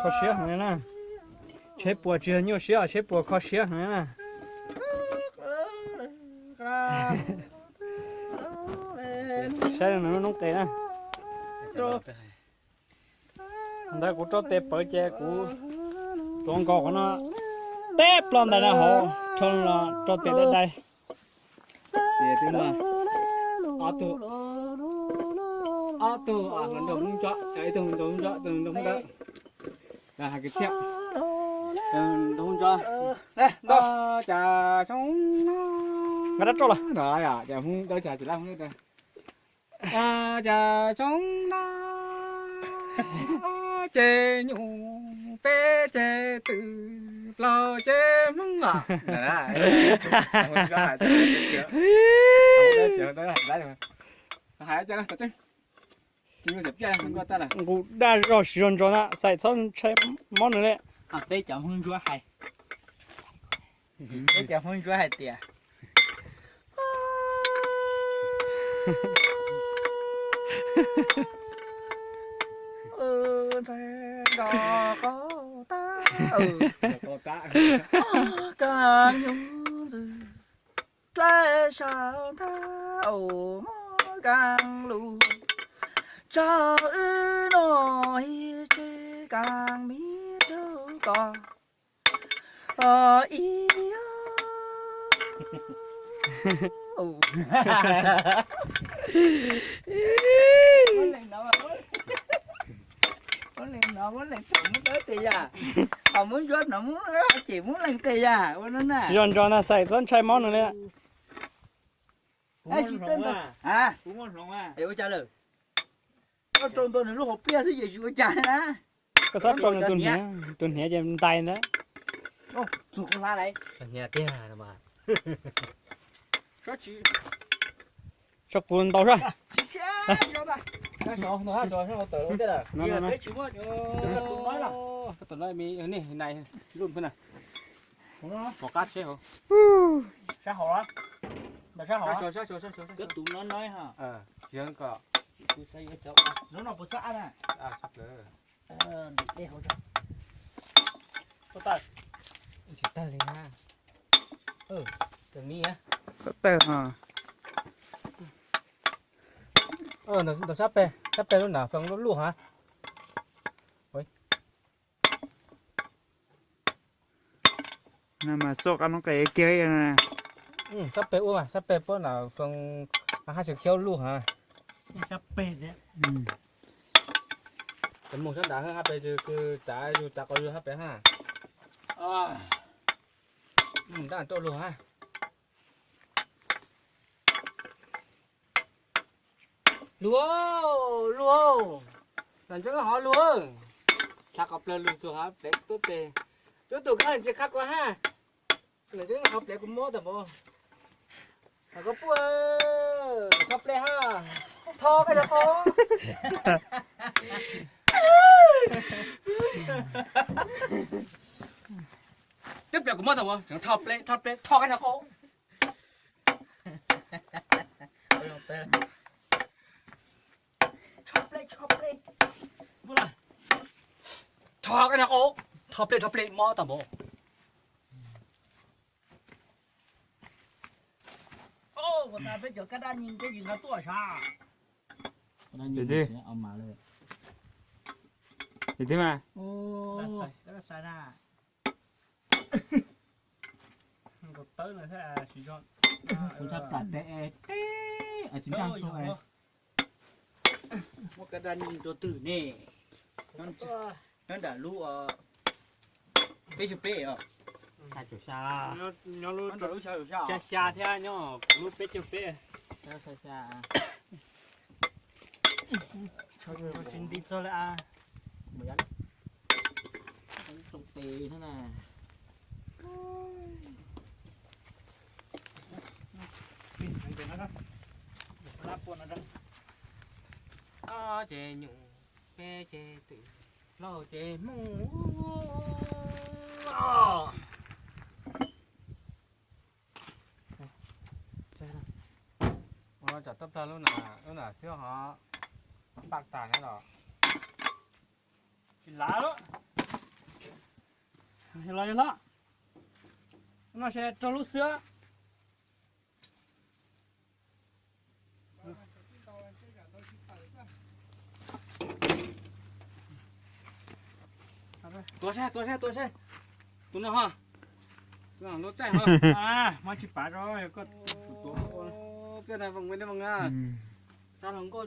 khó xía này nè chế bùa chưa nhiều xía chế bùa khó xía này nè xe này nó nóng tệ nè đây cũng cho tép bởi che của con cò của nó tép lên đây là họ cho là cho tép lên đây để tức là auto lần đầu không cho cái từng đầu không cho từng đầu không cho là hai cái chẹo từng đầu không cho Nè, đâu? trà sống nó đất cho là rồi à trà không đâu trà chỉ làm không được trà sống nó chê nhung phê chê tự lo chê mong à này không cho hai chữ đó hai rồi hai chữ đó thật chứ chỉ có dẹp chơi không có ta là cũng đã rồi sử dụng rồi đó xài xong chơi món nữa đấy À, đây chọn hơn chúa hay. Đây chọn hơn chúa hay tiệt. Đó có ta. có ta Càng nhung dư. Lẽ sao ta ồ càng lù. Cho ư nói chê càng mi châu còn. Ý muốn lên thằng muốn tới tiền à, không muốn giót nó muốn chỉ muốn lên tiền à, nó nè. John John là xài xong chơi món nữa đấy. Ai chỉ tên thôi. À, cũng ngon không à? Để trả lời. Nó trôn tôi này lúc hộp bia gì vậy chú trả nè. Có sắp trôn tuần hè trên tay nữa. Ô, chú con la đấy. Nhà kia là mà. Chọc cuốn tao ra. Cái số nó hát rồi nó tự luôn thế là. Nó. Cái tuần này mi này luôn thế này. Có cát chứ hả? Sao hổ? Mà sao hổ? Sao. Cái tụi nó nói hả? Riêng có. Tôi xây cái chỗ. Nó bự xã nè. Sắp rồi. Để hỗ trợ. Có tay. Chỉ tay lên ha. Tuần mi á. Sắp tờ hả? Nó sắp bè luôn nào, phần nó luôn hả? Nè mà sốt ăn nó cái kia nè. Sắp bè uống à, sắp bè bữa nào phần hai sự khéo luôn hả? Sắp bè đấy. Tấm mông sẵn đã hơn hấp bè cứ chả có luôn hấp bè ha. Đã ăn tốt luôn ha. Luôn làm cho họ luôn thạc học lên luôn rồi hả bé tốt tệ chỗ tụi cái chỉ khác quá ha là chứ học lại cũng mót rồi mà có bữa học lại ha thò cái đó khó tiếp lại cũng mót rồi chẳng thò lại thò cái đó khó chop lên thò cái nào cô thọp lên mò tao bộ Ô, người ta phải chờ cái đan nhìn cái gì nó tua sao? Ông mà lên. Thì thế mà. Ô, cái nó sai ra. Có tới là thế chỉ cho. Tôi sắp đặt để ở chính trang thôi. Một cái đan nhìn đồ tử nè. Nó đã lú bê chụp bê à? hai chỗ xa Nó luôn Nó đã lú sao? xa thế nhá, luôn bê chụp bê. Xa. Cho người có chuyện đi cho lại Mới ăn. Trồng tê thế này. chè nhung phê chè tự lo chè mù nó chặt tấp ra lúc nào xíu họ bạc tàn cái đó lá đó lo cho nó sẽ cho lúc sữa tua xe tua nó ha nó chạy ha à mà chỉ phải rồi có cái này bằng bên đây bằng à sao không có